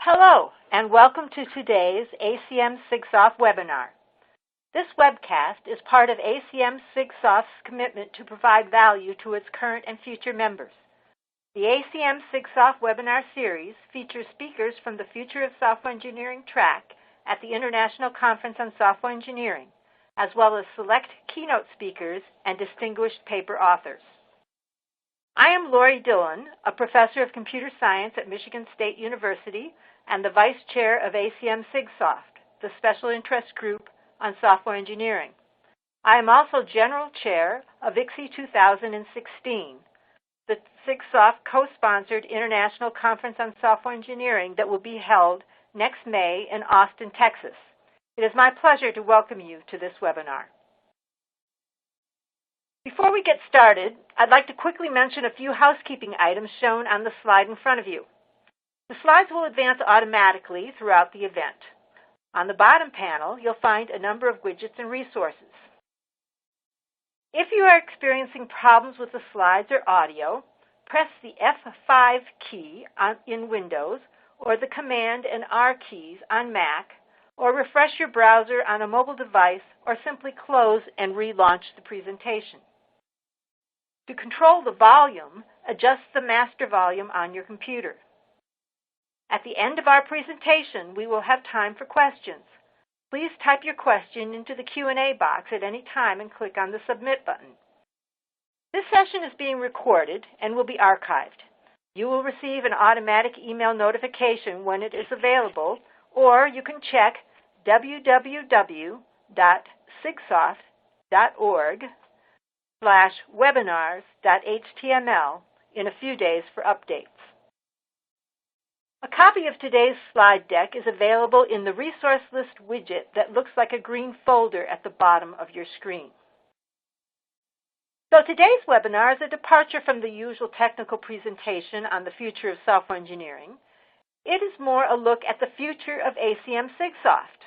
Hello, and welcome to today's ACM SIGSOFT Webinar. This webcast is part of ACM SIGSOFT's commitment to provide value to its current and future members. The ACM SIGSOFT Webinar Series features speakers from the Future of Software Engineering track at the International Conference on Software Engineering, as well as select keynote speakers and distinguished paper authors. I am Lori Dillon, a professor of computer science at Michigan State University and the Vice Chair of ACM SIGSOFT, the Special Interest Group on Software Engineering. I am also General Chair of ICSE 2016, the SIGSOFT co-sponsored International Conference on Software Engineering that will be held next May in Austin, Texas. It is my pleasure to welcome you to this webinar. Before we get started, I'd like to quickly mention a few housekeeping items shown on the slide in front of you. The slides will advance automatically throughout the event. On the bottom panel, you'll find a number of widgets and resources. If you are experiencing problems with the slides or audio, press the F5 key in Windows or the Command and R keys on Mac, or refresh your browser on a mobile device, or simply close and relaunch the presentation. To control the volume, adjust the master volume on your computer. At the end of our presentation, we will have time for questions. Please type your question into the Q&A box at any time and click on the Submit button. This session is being recorded and will be archived. You will receive an automatic email notification when it is available, or you can check www.sigsofts.org/webinars.html in a few days for updates. A copy of today's slide deck is available in the Resource List widget that looks like a green folder at the bottom of your screen. So today's webinar is a departure from the usual technical presentation on the future of software engineering. It is more a look at the future of ACM SIGSOFT.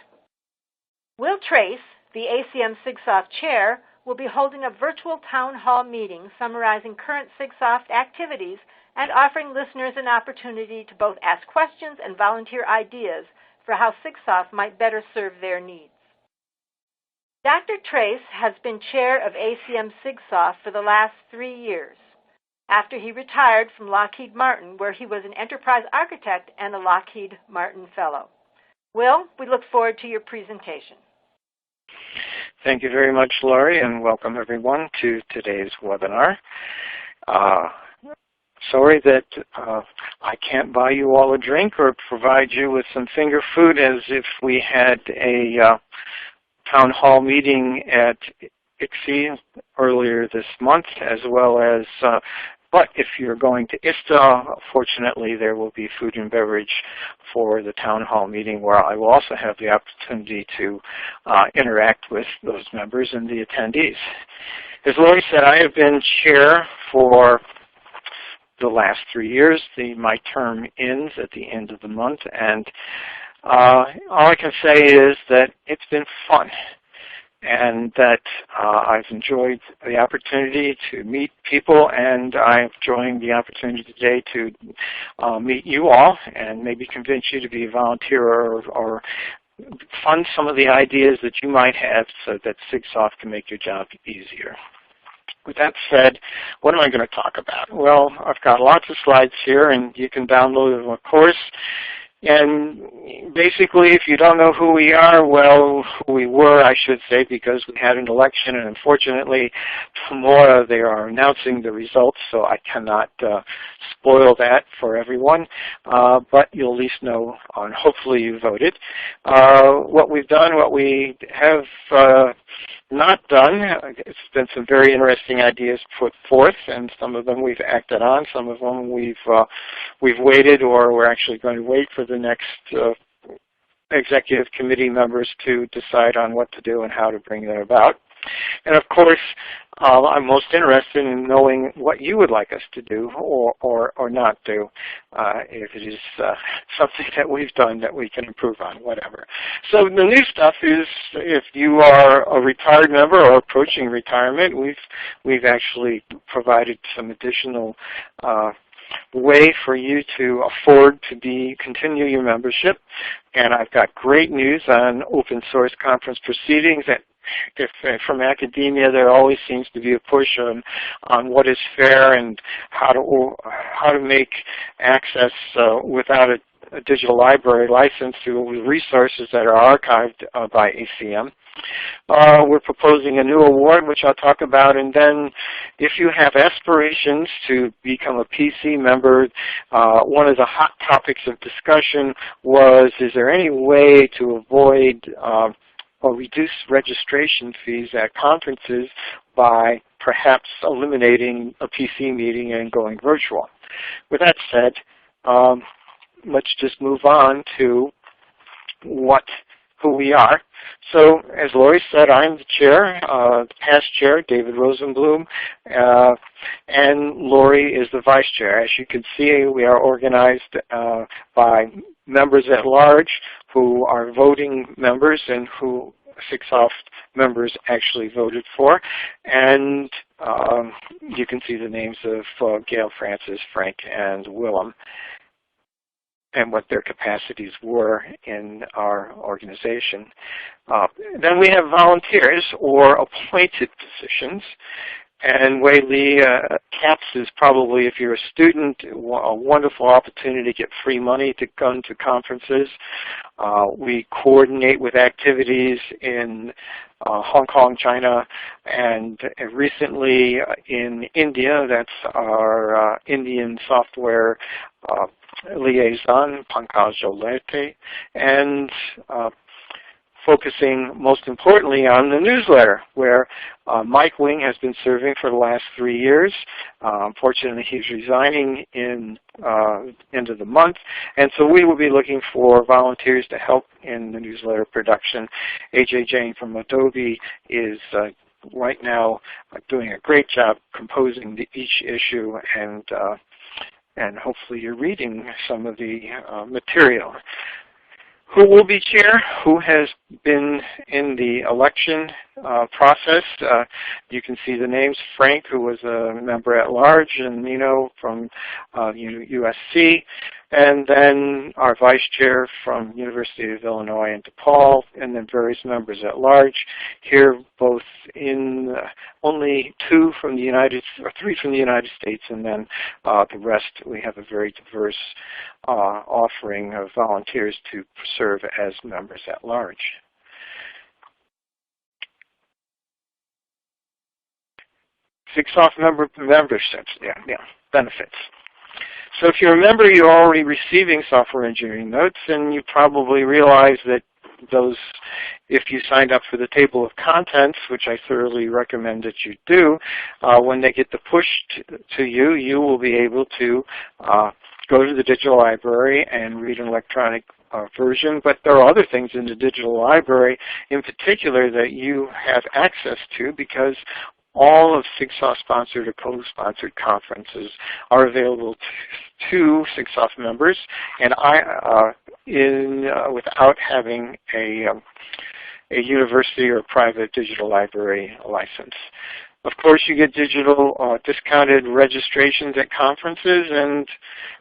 Will Tracz, the ACM SIGSOFT Chair, will be holding a virtual town hall meeting summarizing current SIGSOFT activities and offering listeners an opportunity to both ask questions and volunteer ideas for how SIGSOFT might better serve their needs. Dr. Tracz has been chair of ACM SIGSOFT for the last 3 years, after he retired from Lockheed Martin, where he was an enterprise architect and a Lockheed Martin Fellow. Will, we look forward to your presentation. Thank you very much, Lori, and welcome everyone to today's webinar. Sorry that I can't buy you all a drink or provide you with some finger food as if we had a town hall meeting at ICSE earlier this month, as well as, but if you're going to ISTA, fortunately there will be food and beverage for the town hall meeting, where I will also have the opportunity to interact with those members and the attendees. As Lori said, I have been chair for the last 3 years. My term ends at the end of the month, and all I can say is that it's been fun, and that I've enjoyed the opportunity to meet people, and I'm enjoying the opportunity today to meet you all and maybe convince you to be a volunteer or fund some of the ideas that you might have so that SIGSOFT can make your job easier. With that said, what am I going to talk about? Well, I've got lots of slides here, and you can download them, of course. And basically, if you don't know who we are, well, who we were, I should say, because we had an election, and unfortunately, tomorrow they are announcing the results, so I cannot spoil that for everyone. But you'll at least know, and hopefully you voted. What we've done, what we have not done, it's been some very interesting ideas put forth, and some of them we've acted on, some of them we've waited, or we're actually going to wait for the next executive committee members to decide on what to do and how to bring that about. And of course, I'm most interested in knowing what you would like us to do or not do, if it is something that we've done that we can improve on, whatever. So the new stuff is, if you are a retired member or approaching retirement, we've actually provided some additional way for you to afford to continue your membership. And I've got great news on open source conference proceedings. That from academia, there always seems to be a push on what is fair and how to make access without a digital library license to resources that are archived by ACM. We're proposing a new award, which I'll talk about, and then if you have aspirations to become a PC member, one of the hot topics of discussion was, is there any way to avoid or reduce registration fees at conferences by perhaps eliminating a PC meeting and going virtual? With that said, let's just move on to who we are. So, as Lori said, I'm the chair, the past chair, David Rosenblum, and Lori is the vice chair. As you can see, we are organized by members at large who are voting members and who SIGSOFT members actually voted for. And you can see the names of Gail, Francis, Frank, and Willem, and what their capacities were in our organization. Then we have volunteers or appointed positions. And Wei-Li CAPS is probably, if you're a student, a wonderful opportunity to get free money to come to conferences. We coordinate with activities in Hong Kong, China, and recently in India. That's our Indian software liaison, Pankaj Jolete, and focusing most importantly on the newsletter, where Mike Wing has been serving for the last 3 years. Unfortunately, he's resigning in end of the month, and so we will be looking for volunteers to help in the newsletter production. AJ Jane from Adobe is right now doing a great job composing each issue, and hopefully you're reading some of the material. Who will be chair? Who has been in the election process? You can see the names: Frank, who was a member at large, and Nino from USC, and then our vice chair from University of Illinois and DePaul, and then various members at large. Here, both in only 2 from the or 3 from the United States, and then the rest. We have a very diverse offering of volunteers to serve as members at large. SIGSOFT memberships, benefits. So if you're a member, you're already receiving software engineering notes, and you probably realize that those, if you signed up for the table of contents, which I thoroughly recommend that you do, when they get pushed to you, you will be able to go to the digital library and read an electronic version. But there are other things in the digital library in particular that you have access to, because all of SIGSOFT-sponsored or co-sponsored conferences are available to SIGSOFT members, and without having a university or private digital library license. Of course, you get digital discounted registrations at conferences,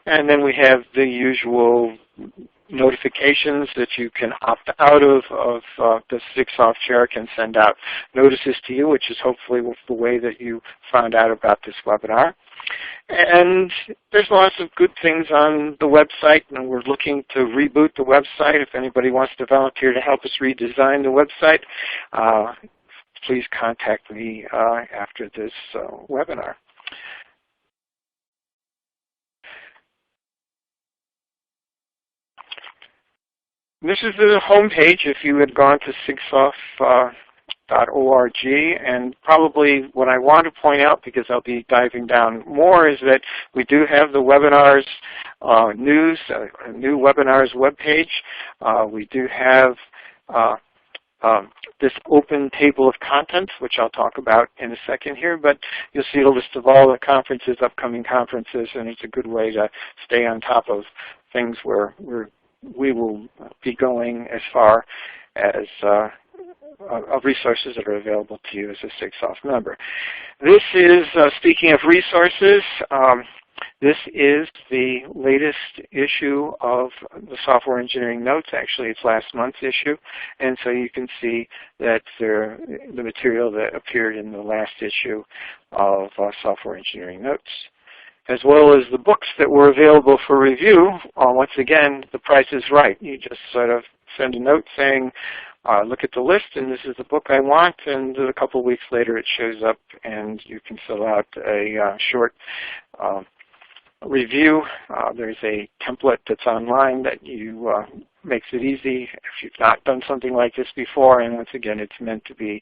and then we have the usual notifications that you can opt out of. The SIGSOFT chair can send out notices to you, which is hopefully the way that you found out about this webinar. And there's lots of good things on the website, and we're looking to reboot the website. If anybody wants to volunteer to help us redesign the website, please contact me after this webinar. This is the home page if you had gone to SIGSOFT.org, and probably what I want to point out, because I'll be diving down more, is that we do have the webinars news, a new webinars webpage. We do have this open table of contents, which I'll talk about in a second here, but you'll see a list of all the conferences, upcoming conferences, and it's a good way to stay on top of things where we will be going as far as of resources that are available to you as a SIGSOFT member. This is, speaking of resources, This is the latest issue of the Software Engineering Notes. Actually, it's last month's issue. And so you can see that the material that appeared in the last issue of Software Engineering Notes, as well as the books that were available for review. Once again, the price is right. You just sort of send a note saying, look at the list, and this is the book I want, and a couple of weeks later it shows up, and you can fill out a short review. There's a template that's online that makes it easy if you've not done something like this before, and once again, it's meant to be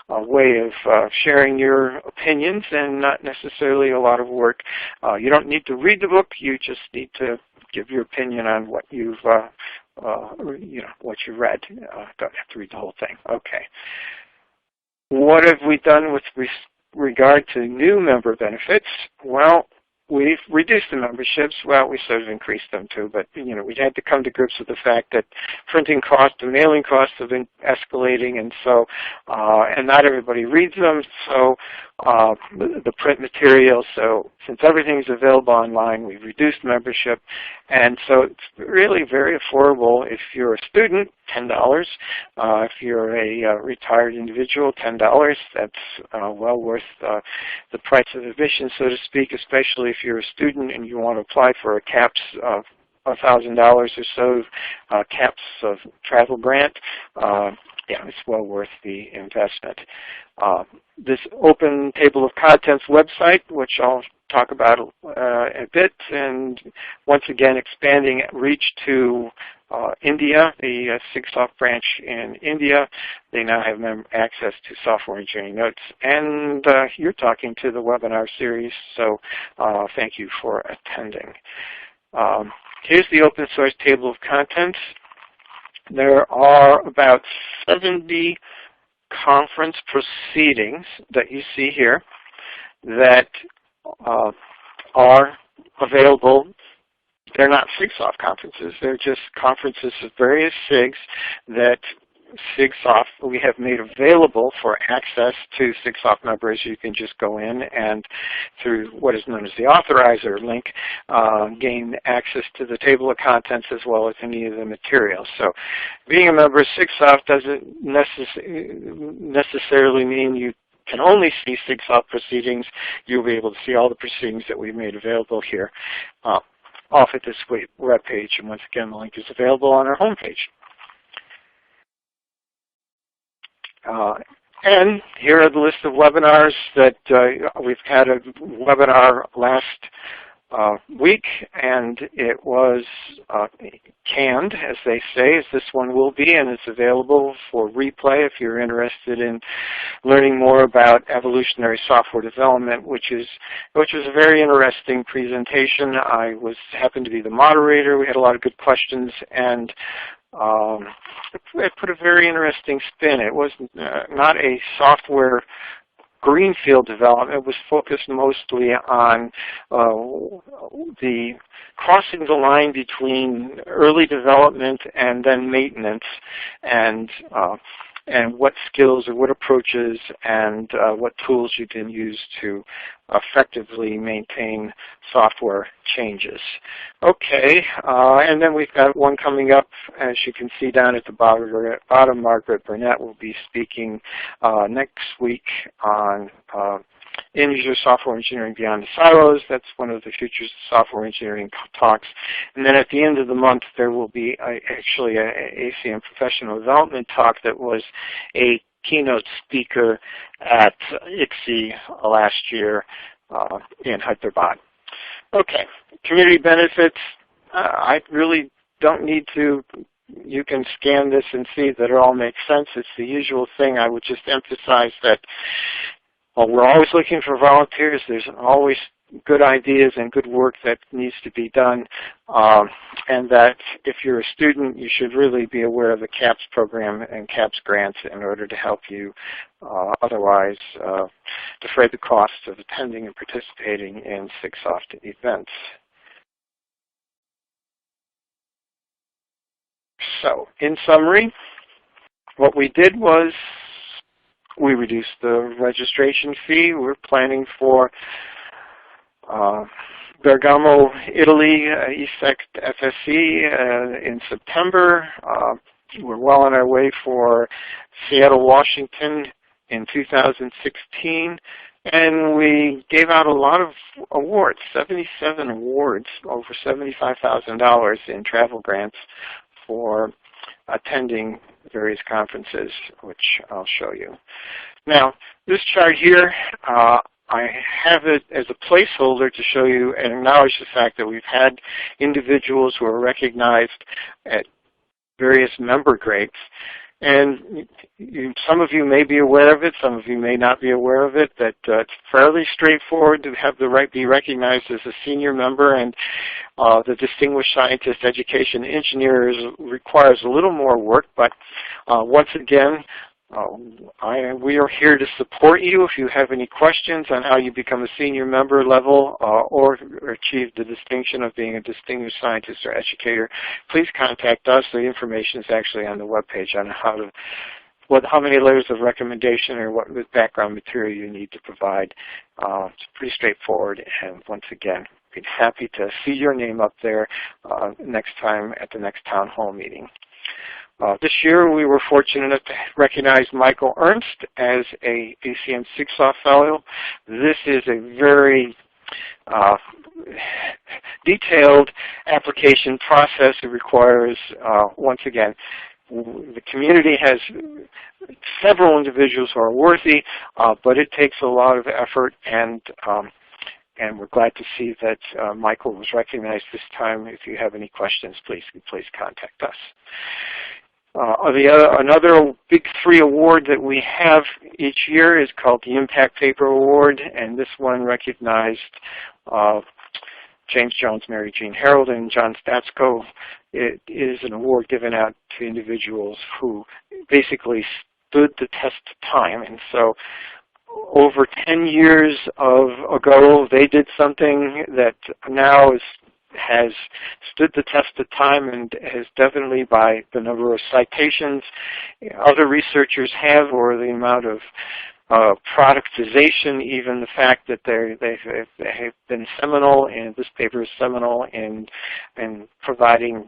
a way of sharing your opinions and not necessarily a lot of work. You don't need to read the book, you just need to give your opinion on what you've what you read. Don't have to read the whole thing. Okay. What have we done with regard to new member benefits? Well, we've reduced the memberships. Well, we sort of increased them too, but we had to come to grips with the fact that printing costs and mailing costs have been escalating, and so and not everybody reads them. So the print material. So since everything's available online, we've reduced membership, and so it's really very affordable. If you're a student, $10. If you're a retired individual, $10. That's well worth the price of admission, so to speak, especially if you're a student and you want to apply for a CAPS of $1,000 or so, CAPS of travel grant. Yeah, it's well worth the investment. This open table of contents website, which I'll talk about a bit, and once again expanding reach to India, the SIGSOFT branch in India. They now have access to Software Engineering Notes, and you're talking to the webinar series, so thank you for attending. Here's the open source table of contents. There are about 70 conference proceedings that you see here that are available. They're not SIGSOFT conferences. They're just conferences of various SIGs that SIGSOFT we have made available for access to SIGSOFT members. You can just go in and through what is known as the authorizer link gain access to the table of contents as well as any of the materials. So being a member of SIGSOFT doesn't necessarily mean you can only see SIGSOFT proceedings. You'll be able to see all the proceedings that we've made available here off at this web page, and once again the link is available on our homepage. And here are the list of webinars that we've had a webinar last week, and it was canned, as they say, as this one will be, and it's available for replay if you're interested in learning more about evolutionary software development, which was a very interesting presentation. I happened to be the moderator. We had a lot of good questions, and it put a very interesting spin. It was not a software greenfield development. It was focused mostly on the crossing the line between early development and then maintenance, and what skills or what approaches and what tools you can use to effectively maintain software changes. Okay, and then we've got one coming up, as you can see down at the bottom. Margaret Burnett will be speaking next week on End-User Software Engineering Beyond the Silos. That's one of the Futures of Software Engineering talks. And then at the end of the month, there will be actually an ACM Professional Development talk that was a keynote speaker at ICSE last year in Hyderabad. Okay, community benefits. I really don't need to. You can scan this and see that it all makes sense. It's the usual thing. I would just emphasize that we're always looking for volunteers. There's always good ideas and good work that needs to be done, and that if you're a student, you should really be aware of the CAPS program and CAPS grants in order to help you otherwise defray the costs of attending and participating in SIGSOFT events. So, in summary, what we did was we reduced the registration fee. We're planning for Bergamo, Italy, ESEC FSC in September. We're well on our way for Seattle, Washington in 2016. And we gave out a lot of awards, 77 awards, over $75,000 in travel grants for attending various conferences, which I'll show you. Now, this chart here, I have it as a placeholder to show you and acknowledge the fact that we've had individuals who are recognized at various member grades. And some of you may be aware of it, some of you may not be aware of it, that it's fairly straightforward to have the right be recognized as a senior member, and the Distinguished Scientist Education Engineer requires a little more work, but once again, we are here to support you. If you have any questions on how you become a senior member level or achieve the distinction of being a distinguished scientist or educator, please contact us. The information is actually on the webpage on how many letters of recommendation or what background material you need to provide. It's pretty straightforward, and once again, we'd be happy to see your name up there next time at the next town hall meeting. This year, we were fortunate enough to recognize Michael Ernst as a ACM SIGSOFT Fellow. This is a very detailed application process. It requires, once again, the community has several individuals who are worthy, but it takes a lot of effort, and we're glad to see that Michael was recognized this time. If you have any questions, please contact us. Another big three award that we have each year is called the Impact Paper Award, and this one recognized James Jones, Mary Jean Harold, and John Statsko. It is an award given out to individuals who basically stood the test of time. And so over 10 years ago, they did something that now has stood the test of time and has definitely, by the number of citations other researchers have, or the amount of productization, even the fact that they have been seminal, and this paper is seminal in providing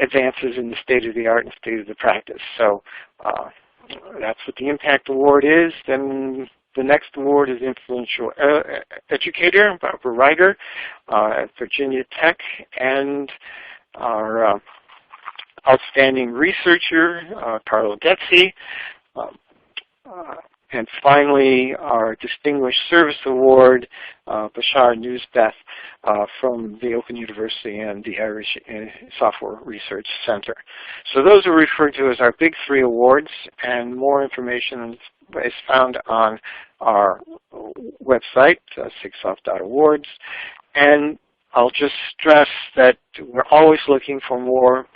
advances in the state of the art and state of the practice. So that's what the Impact Award is. Then the next award is Influential Educator, Barbara Ryder at Virginia Tech, and our Outstanding Researcher, Carlo Getzi. And finally, our Distinguished Service Award, Bashar Newsbeth from the Open University and the Irish Software Research Center. So those are referred to as our big three awards, and more information is found on our website, sigsoft.awards. And I'll just stress that we're always looking for more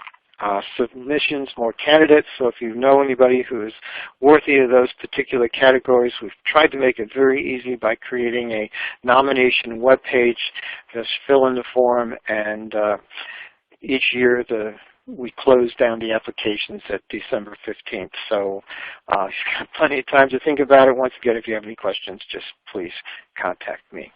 submissions, more candidates. So if you know anybody who is worthy of those particular categories, we've tried to make it very easy by creating a nomination webpage. Just fill in the form, and each year we close down the applications at December 15th. So you've got plenty of time to think about it. Once again, if you have any questions, just please contact me.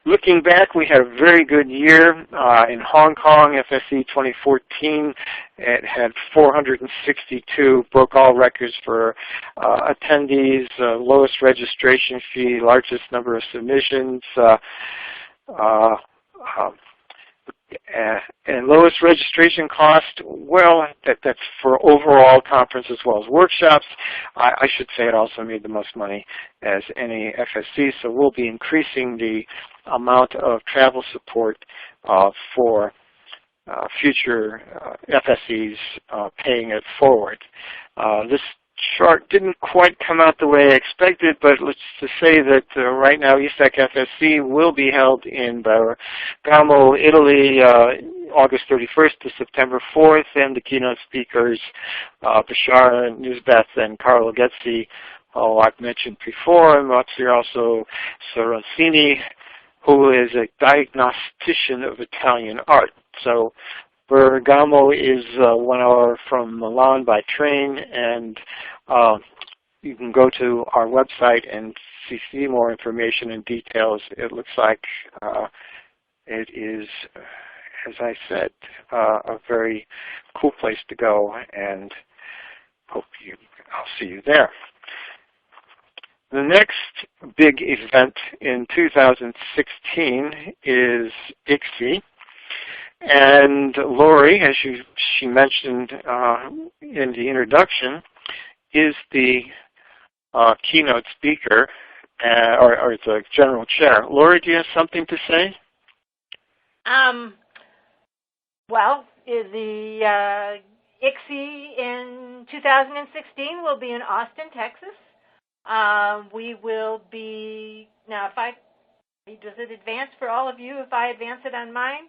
Looking back, we had a very good year in Hong Kong. FSE 2014, it had 462, broke all records for attendees, lowest registration fee, largest number of submissions, and lowest registration cost. Well, that's for overall conference as well as workshops. I should say it also made the most money as any FSC, so we'll be increasing the amount of travel support for future FSCs paying it forward. This chart didn't quite come out the way I expected, but let's just say that right now ESEC FSC will be held in Bergamo, Italy, August 31st to September 4th, and the keynote speakers, Bashar Newsbeth and Carlo Getzi, I've mentioned before, and also Soroncini, who is a diagnostician of Italian art. So Bergamo is 1 hour from Milan by train, and you can go to our website and see more information and details, it looks like it is, as I said, a very cool place to go, and I'll see you there. The next big event in 2016 is ICSE. And Lori, as she mentioned in the introduction, is the keynote speaker, or the general chair. Lori, do you have something to say? Well, the ICSE in 2016 will be in Austin, Texas. We will be, now does it advance for all of you if I advance it on mine?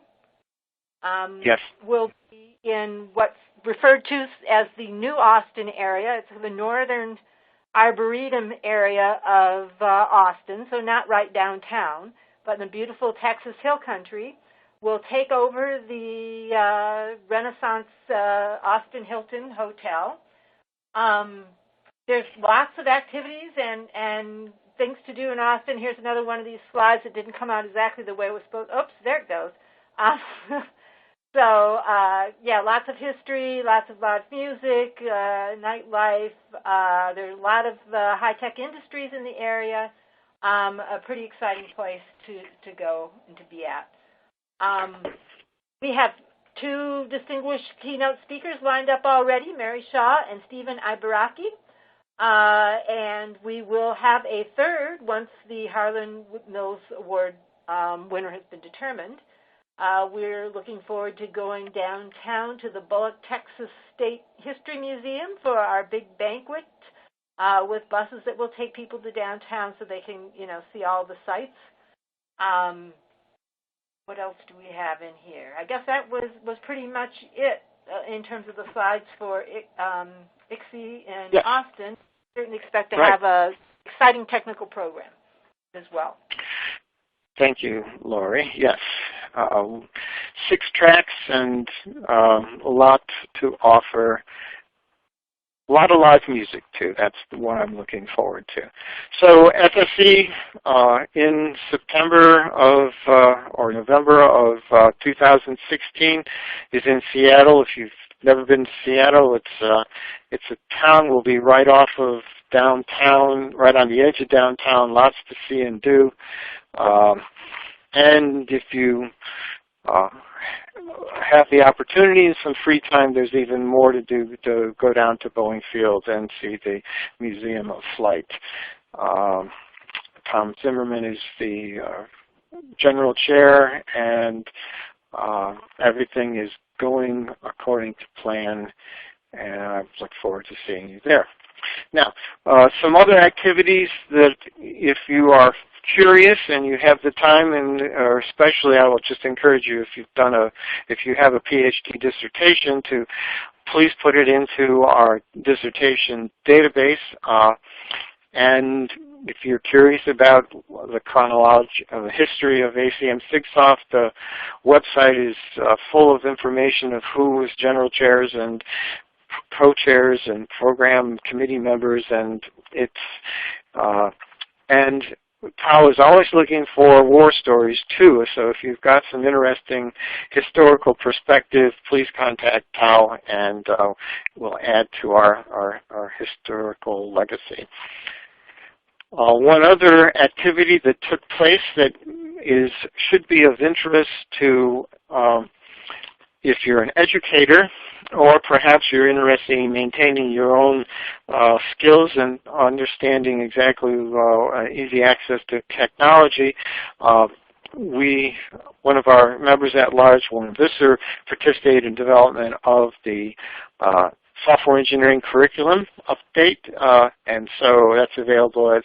Yes. We'll be in what's referred to as the New Austin area. It's the northern Arboretum area of Austin, so not right downtown, but in the beautiful Texas Hill Country. We'll take over the Renaissance Austin Hilton Hotel. There's lots of activities and things to do in Austin. Here's another one of these slides that didn't come out exactly the way it was supposed. Oops, there it goes. So, yeah, lots of history, lots of live music, nightlife. There's a lot of high-tech industries in the area. A pretty exciting place to go and to be at. We have two distinguished keynote speakers lined up already, Mary Shaw and Stephen Ibaraki. And we will have a third once the Harlan Mills Award winner has been determined. We're looking forward to going downtown to the Bullock, Texas State History Museum for our big banquet with buses that will take people to downtown so they can, see all the sights. What else do we have in here? I guess that was pretty much it in terms of the slides for ICSE in Austin. Certainly expect to have an exciting technical program as well. Thank you, Lori. Yes, 6 tracks and a lot to offer. A lot of live music, too. That's the one I'm looking forward to. So FSE in September or November of 2016 is in Seattle. If you've never been to Seattle, it's a town. We'll be right off of downtown, right on the edge of downtown. Lots to see and do. And if you have the opportunity and some free time, there's even more to do to go down to Boeing Field and see the Museum of Flight. Tom Zimmerman is the general chair, and everything is going according to plan, and I look forward to seeing you there. Now, some other activities that if you are curious and you have the time, and or especially I will just encourage you, if you have a Ph.D. dissertation, to please put it into our dissertation database. And if you're curious about the chronology of the history of ACM SIGSOFT, the website is full of information of who was general chairs and co-chairs and program committee members, and and Tao is always looking for war stories too, so if you've got some interesting historical perspective, please contact Tao, and we'll add to our historical legacy. One other activity that took place that should be of interest to if you're an educator, or perhaps you're interested in maintaining your own skills and understanding exactly easy access to technology. One of our members at large, Warren Visser, participated in development of the software engineering curriculum update, and so that's available at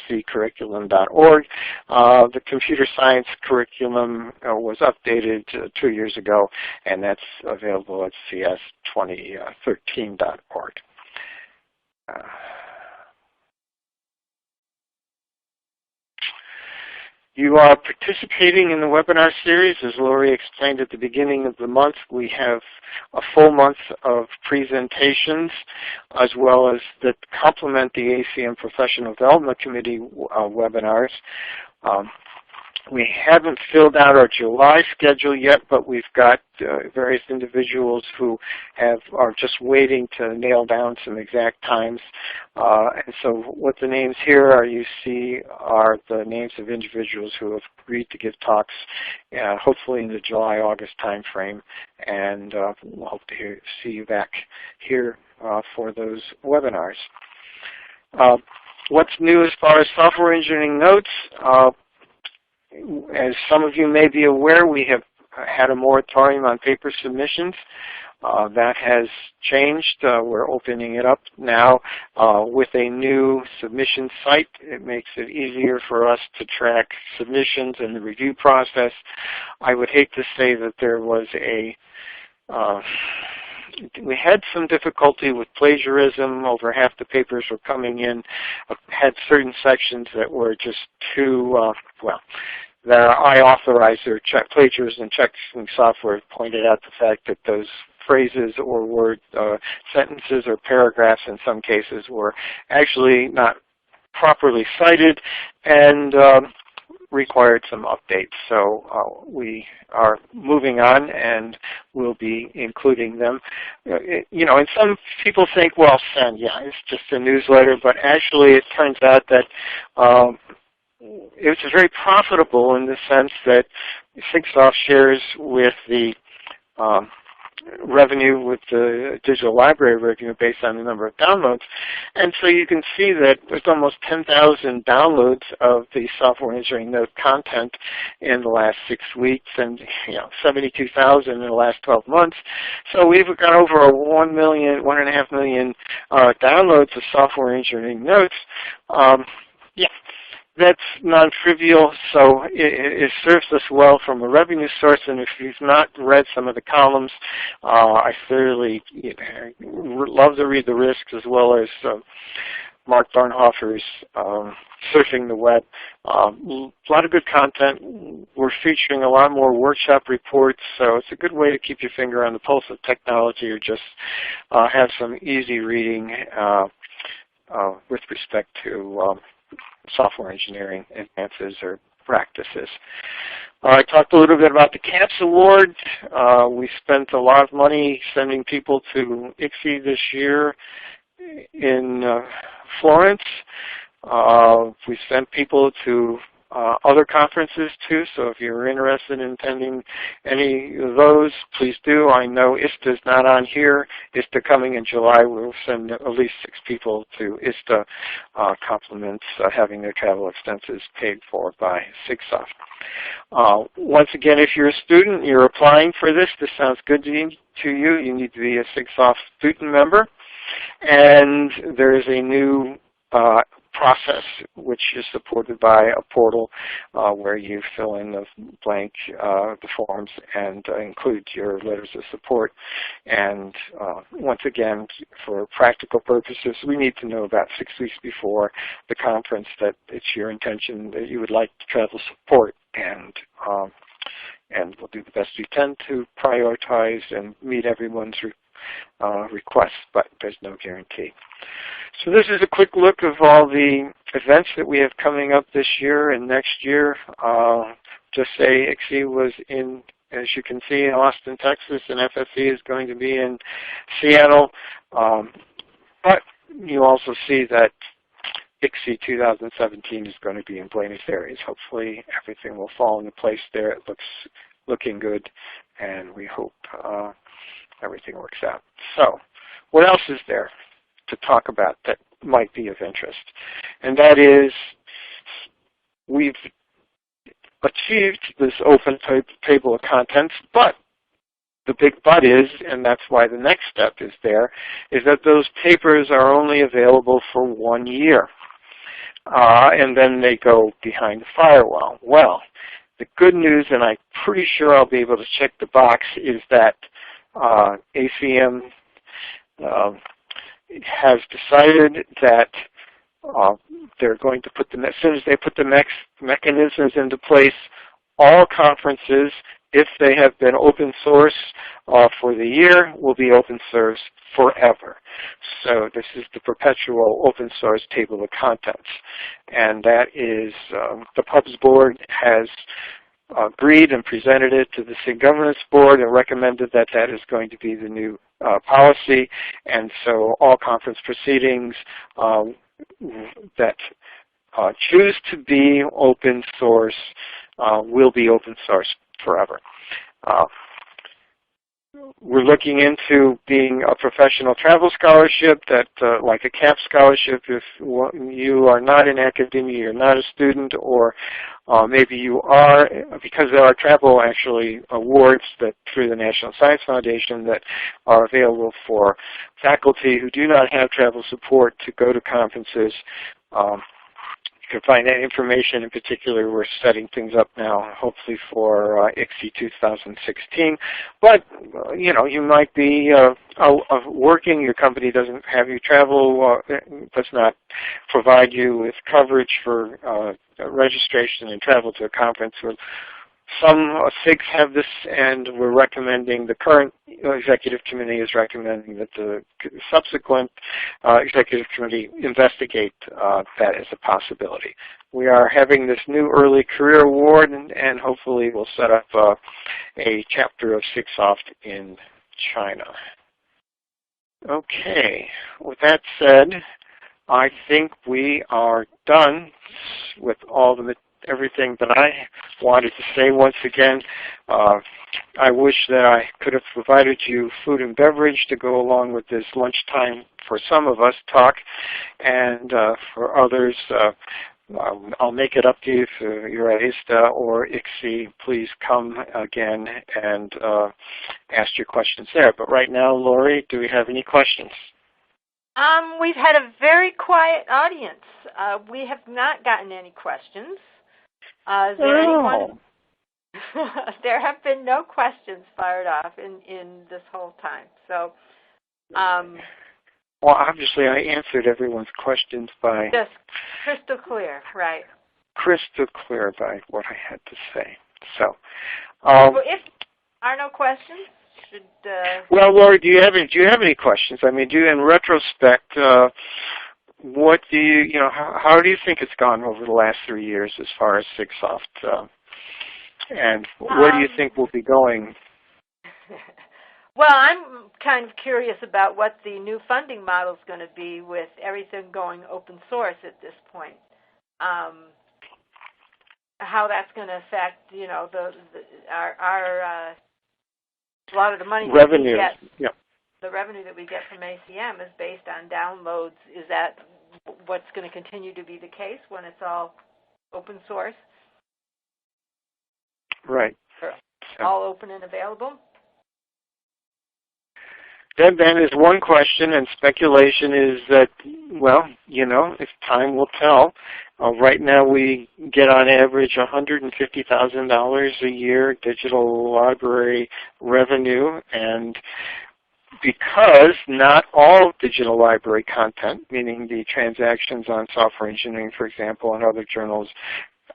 securriculum.org. The computer science curriculum was updated 2 years ago, and that's available at cs2013.org. You are participating in the webinar series. As Lori explained at the beginning of the month, we have a full month of presentations as well as that complement the ACM Professional Development Committee webinars. We haven't filled out our July schedule yet, but we've got various individuals who are just waiting to nail down some exact times. And so what the names here you see are the names of individuals who have agreed to give talks, hopefully in the July-August time frame. And we'll hope to see you back here for those webinars. What's new as far as software engineering notes? As some of you may be aware, we have had a moratorium on paper submissions. That has changed. We're opening it up now with a new submission site. It makes it easier for us to track submissions and the review process. I would hate to say that there was we had some difficulty with plagiarism. Over half the papers were coming in, had certain sections that were just too, the I-authorizer plagiarism checking software pointed out the fact that those phrases or word sentences or paragraphs in some cases were actually not properly cited and required some updates. So we are moving on and we'll be including them. You know, and some people think, well, send, yeah, it's just a newsletter, but actually it turns out that it's very profitable in the sense that SIGSOFT shares with the revenue with the digital library revenue based on the number of downloads. And so you can see that there's almost 10,000 downloads of the software engineering note content in the last 6 weeks and 72,000 in the last 12 months. So we've got over 1.5 million downloads of software engineering notes. That's non-trivial, so it serves us well from a revenue source, and if you've not read some of the columns, I thoroughly love to read the risks as well as Mark Barnhofer's Surfing the Web. A lot of good content. We're featuring a lot more workshop reports, so it's a good way to keep your finger on the pulse of technology or just have some easy reading with respect to software engineering advances or practices. I talked a little bit about the CAMPS Award. We spent a lot of money sending people to ICSE this year in Florence. We sent people to other conferences too, so if you're interested in attending any of those, please do. I know ISTA is not on here. ISTA coming in July, we'll send at least 6 people to ISTA, compliments having their travel expenses paid for by SIGSOFT. Once again, if you're a student, you're applying for this sounds good to you, you need to be a SIGSOFT student member. And there is a new process which is supported by a portal where you fill in the blank the forms and include your letters of support. And once again, for practical purposes, we need to know about 6 weeks before the conference that it's your intention that you would like to travel support, and we'll do the best we can to prioritize and meet everyone's requests, but there's no guarantee. So this is a quick look of all the events that we have coming up this year and next year. Just say ICSE was in, as you can see, in Austin, Texas, and FSE is going to be in Seattle. But you also see that ICSE 2017 is going to be in Buenos Aires. Hopefully everything will fall into place there. It looking good, and we hope everything works out. So what else is there to talk about that might be of interest? And that is, we've achieved this open table of contents, but the big but is, and that's why the next step is there, is that those papers are only available for 1 year. And then they go behind the firewall. Well, the good news, and I'm pretty sure I'll be able to check the box, is that ACM has decided that they're going to put as soon as they put the mechanisms into place, all conferences, if they have been open source for the year, will be open source forever. So this is the perpetual open source table of contents. And that is, the PUBS board has agreed and presented it to the SIG governance board and recommended that that is going to be the new policy. And so all conference proceedings that choose to be open source will be open source forever. We're looking into being a professional travel scholarship, that like a CAP scholarship. If you are not in academia, you're not a student, or maybe you are, because there are travel actually awards that through the National Science Foundation that are available for faculty who do not have travel support to go to conferences. You can find that information. In particular, we're setting things up now, hopefully for ICSE 2016. But you might be working. Your company doesn't have you travel, does not provide you with coverage for registration and travel to a conference. Some SIGs have this, and we're recommending, the current executive committee is recommending that the subsequent executive committee investigate that as a possibility. We are having this new early career award, and hopefully we'll set up a chapter of SIGSOFT in China. Okay, with that said, I think we are done with all the everything that I wanted to say. Once again, I wish that I could have provided you food and beverage to go along with this lunchtime for some of us talk, and for others, I'll make it up to you if you're at ISTA or ICSE. Please come again and ask your questions there. But right now, Lori, do we have any questions? We've had a very quiet audience. We have not gotten any questions. Is there anyone? There have been no questions fired off in this whole time. So, well, obviously, I answered everyone's questions by just crystal clear, right? Crystal clear by what I had to say. So, well, if there are no questions, should well, Laura, do you have any questions? I mean, in retrospect, what do how do you think it's gone over the last 3 years as far as SIGSOFT, and where do you think we'll be going? Well, I'm kind of curious about what the new funding model is going to be with everything going open source at this point. How that's going to affect, our a lot of the money revenue. That we get, yeah. The revenue that we get from ACM is based on downloads. Is that what's going to continue to be the case when it's all open source? Right. All open and available? That is one question, and speculation is that, well, if time will tell. Right now we get on average $150,000 a year digital library revenue, and because not all digital library content, meaning the transactions on software engineering, for example, and other journals,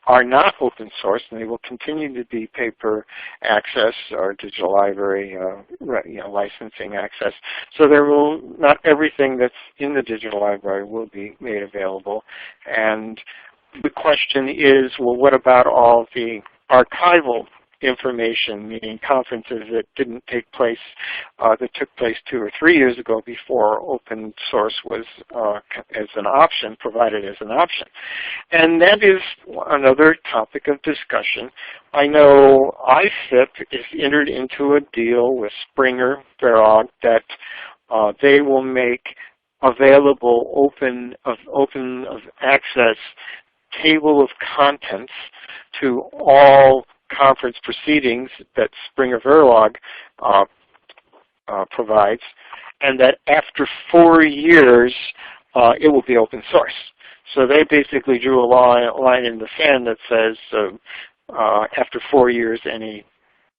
are not open source, and they will continue to be paper access or digital library licensing access. So not everything that's in the digital library will be made available. And the question is, well, what about all the archival information, meaning conferences that didn't take place, that took place 2 or 3 years ago before open source was as an option, provided as an option. And that is another topic of discussion. I know ICIP is entered into a deal with Springer Verlag that they will make available open access table of contents to all conference proceedings that Springer Verlag provides, and that after 4 years it will be open source. So they basically drew a line in the sand that says after 4 years any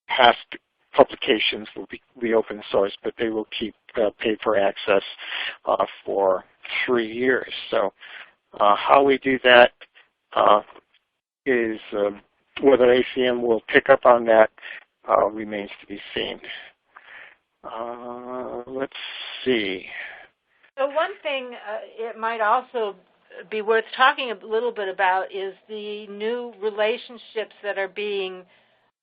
past publications will be open source, but they will keep paper access for 3 years. So How we do that is whether ACM will pick up on that remains to be seen. Let's see. So one thing it might also be worth talking a little bit about is the new relationships that are being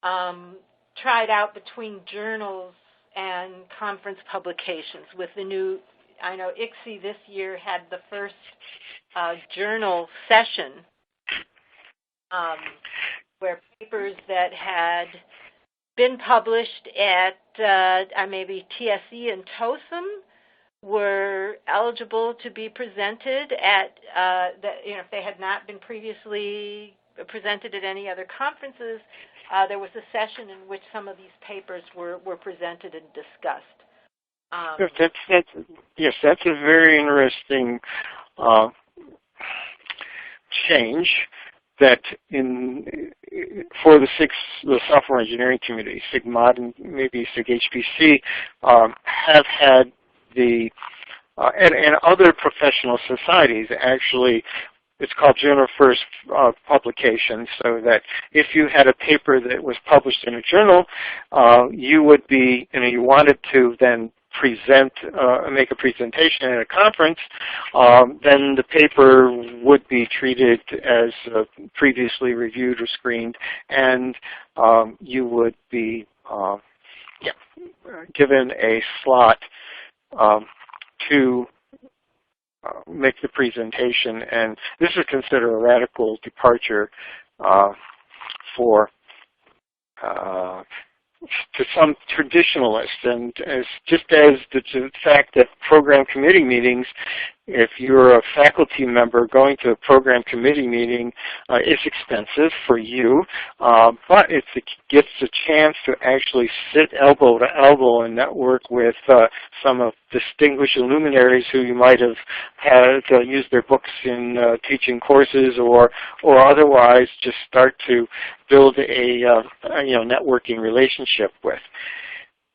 tried out between journals and conference publications with the new, I know ICSE this year had the first journal session where papers that had been published at maybe TSE and TOSM were eligible to be presented at, if they had not been previously presented at any other conferences. There was a session in which some of these papers were presented and discussed. Yes, that's a very interesting change that for the software engineering community, SIGMOD and maybe SIG-HPC, have had and other professional societies actually, it's called Journal First publication, so that if you had a paper that was published in a journal, you would be, you wanted to then make a presentation at a conference, then the paper would be treated as previously reviewed or screened, and you would be given a slot to make the presentation. And this is considered a radical departure to some traditionalists, and just as the fact that program committee meetings, if you're a faculty member, going to a program committee meeting is expensive for you, but it gets a chance to actually sit elbow to elbow and network with some of distinguished luminaries who you might have had use their books in teaching courses, or otherwise just start to build a networking relationship with.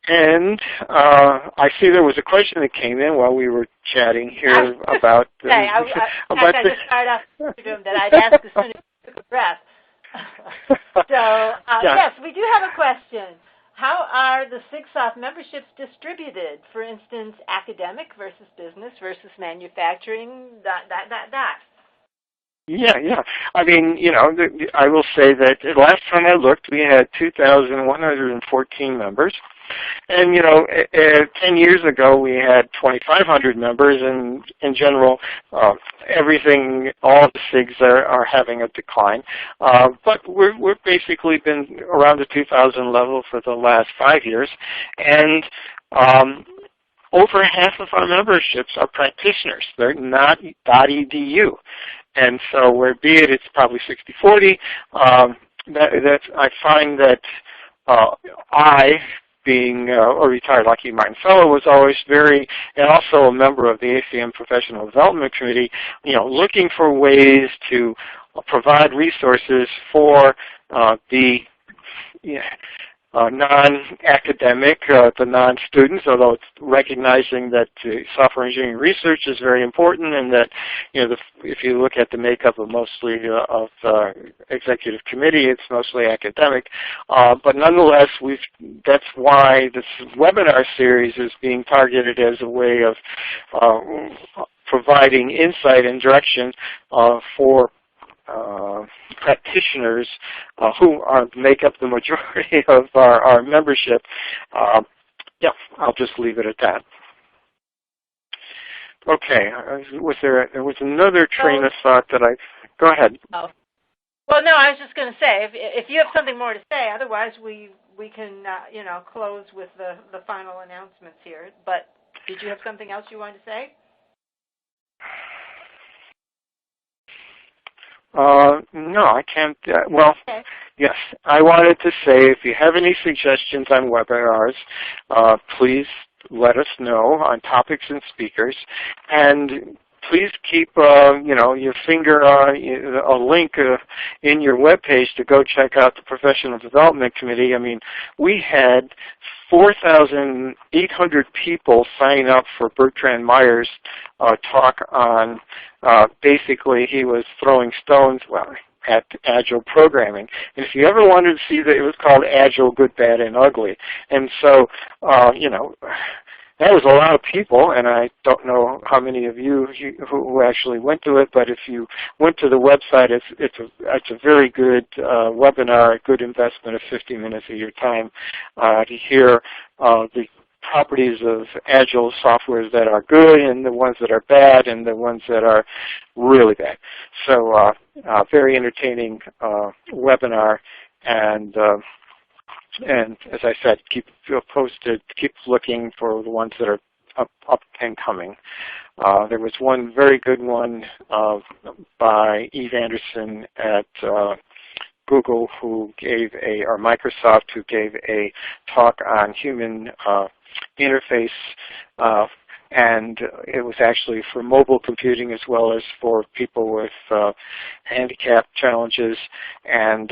And I see there was a question that came in while we were chatting here about I just started off that I'd ask as soon as you took a breath. Yes, we do have a question. How are the SIGSOFT memberships distributed? For instance, academic versus business versus manufacturing, Yeah. I mean, I will say that last time I looked, we had 2,114 members. And, 10 years ago, we had 2,500 members, and in general, all the SIGs are having a decline. But we've basically been around the 2,000 level for the last 5 years. And over half of our memberships are practitioners. They're not .edu. And so where be it's probably 60-40, I find that I, being a retired Lockheed Martin Fellow, was always and also a member of the ACM Professional Development Committee, looking for ways to provide resources for the non-academic, the non-students, although it's recognizing that software engineering research is very important, and that if you look at the makeup of mostly of executive committee, it's mostly academic. But nonetheless, that's why this webinar series is being targeted as a way of providing insight and direction for practitioners who make up the majority of our membership. I'll just leave it at that. Okay, there was another train of thought that go ahead. Oh. Well, no, I was just going to say, if you have something more to say, otherwise we can close with the final announcements here. But did you have something else you wanted to say? No, I can't. Okay. Yes, I wanted to say if you have any suggestions on webinars, please let us know on topics and speakers, and please keep your finger on a link in your webpage to go check out the Professional Development Committee. I mean, we had 4,800 people sign up for Bertrand Meyer's talk on basically he was throwing stones, at Agile programming. And if you ever wanted to see that, it was called Agile Good, Bad, and Ugly. And so, that was a lot of people, and I don't know how many of you who actually went to it, but if you went to the website, it's a very good webinar, a good investment of 50 minutes of your time to hear the properties of Agile softwares that are good and the ones that are bad and the ones that are really bad. So very entertaining webinar, and as I said, keep posted, keep looking for the ones that are up and coming. There was one very good one by Eve Anderson at Google or Microsoft, who gave a talk on human interface, and it was actually for mobile computing as well as for people with handicap challenges, and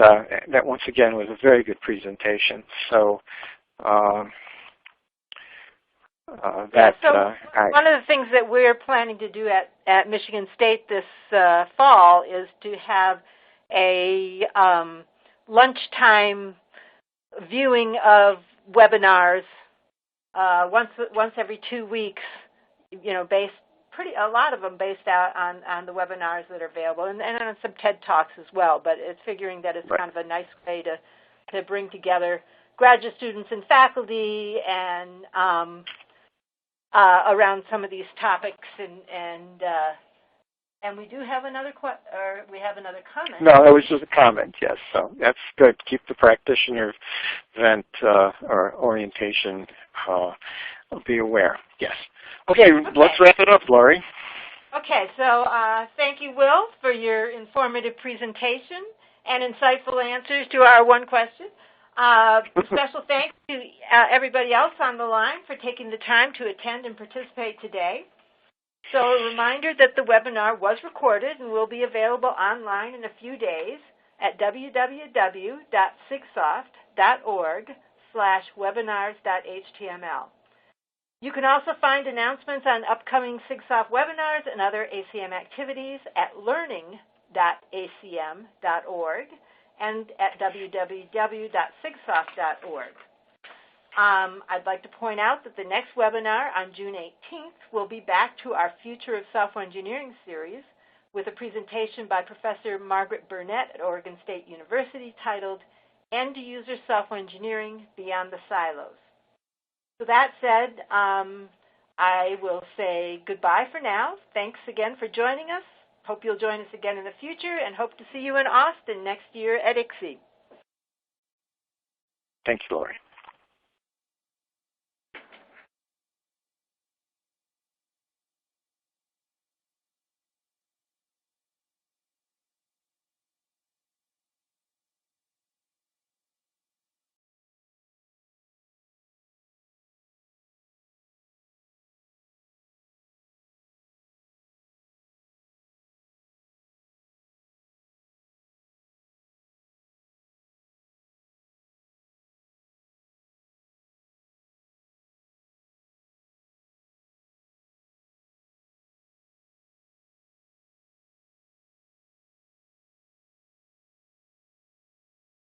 that once again was a very good presentation. So one of the things that we're planning to do at Michigan State this fall is to have a lunchtime viewing of webinars once every 2 weeks, a lot of them based out on the webinars that are available, and on some TED Talks as well. But it's figuring that it's kind of a nice way to bring together graduate students and faculty and around some of these topics. And we do have another comment. No, it was just a comment, yes. So that's good. Keep the practitioner event or orientation. Be aware. Yes. Okay, let's wrap it up, Lori. Okay, so thank you, Will, for your informative presentation and insightful answers to our one question. Special thanks to everybody else on the line for taking the time to attend and participate today. So a reminder that the webinar was recorded and will be available online in a few days at www.sigsoft.org/webinars.html. You can also find announcements on upcoming SIGSOFT webinars and other ACM activities at learning.acm.org and at www.sigsoft.org. I'd like to point out that the next webinar on June 18th will be back to our Future of Software Engineering series with a presentation by Professor Margaret Burnett at Oregon State University titled End-User Software Engineering Beyond the Silos. So that said, I will say goodbye for now. Thanks again for joining us. Hope you'll join us again in the future, and hope to see you in Austin next year at ICSE. Thank you, Lori.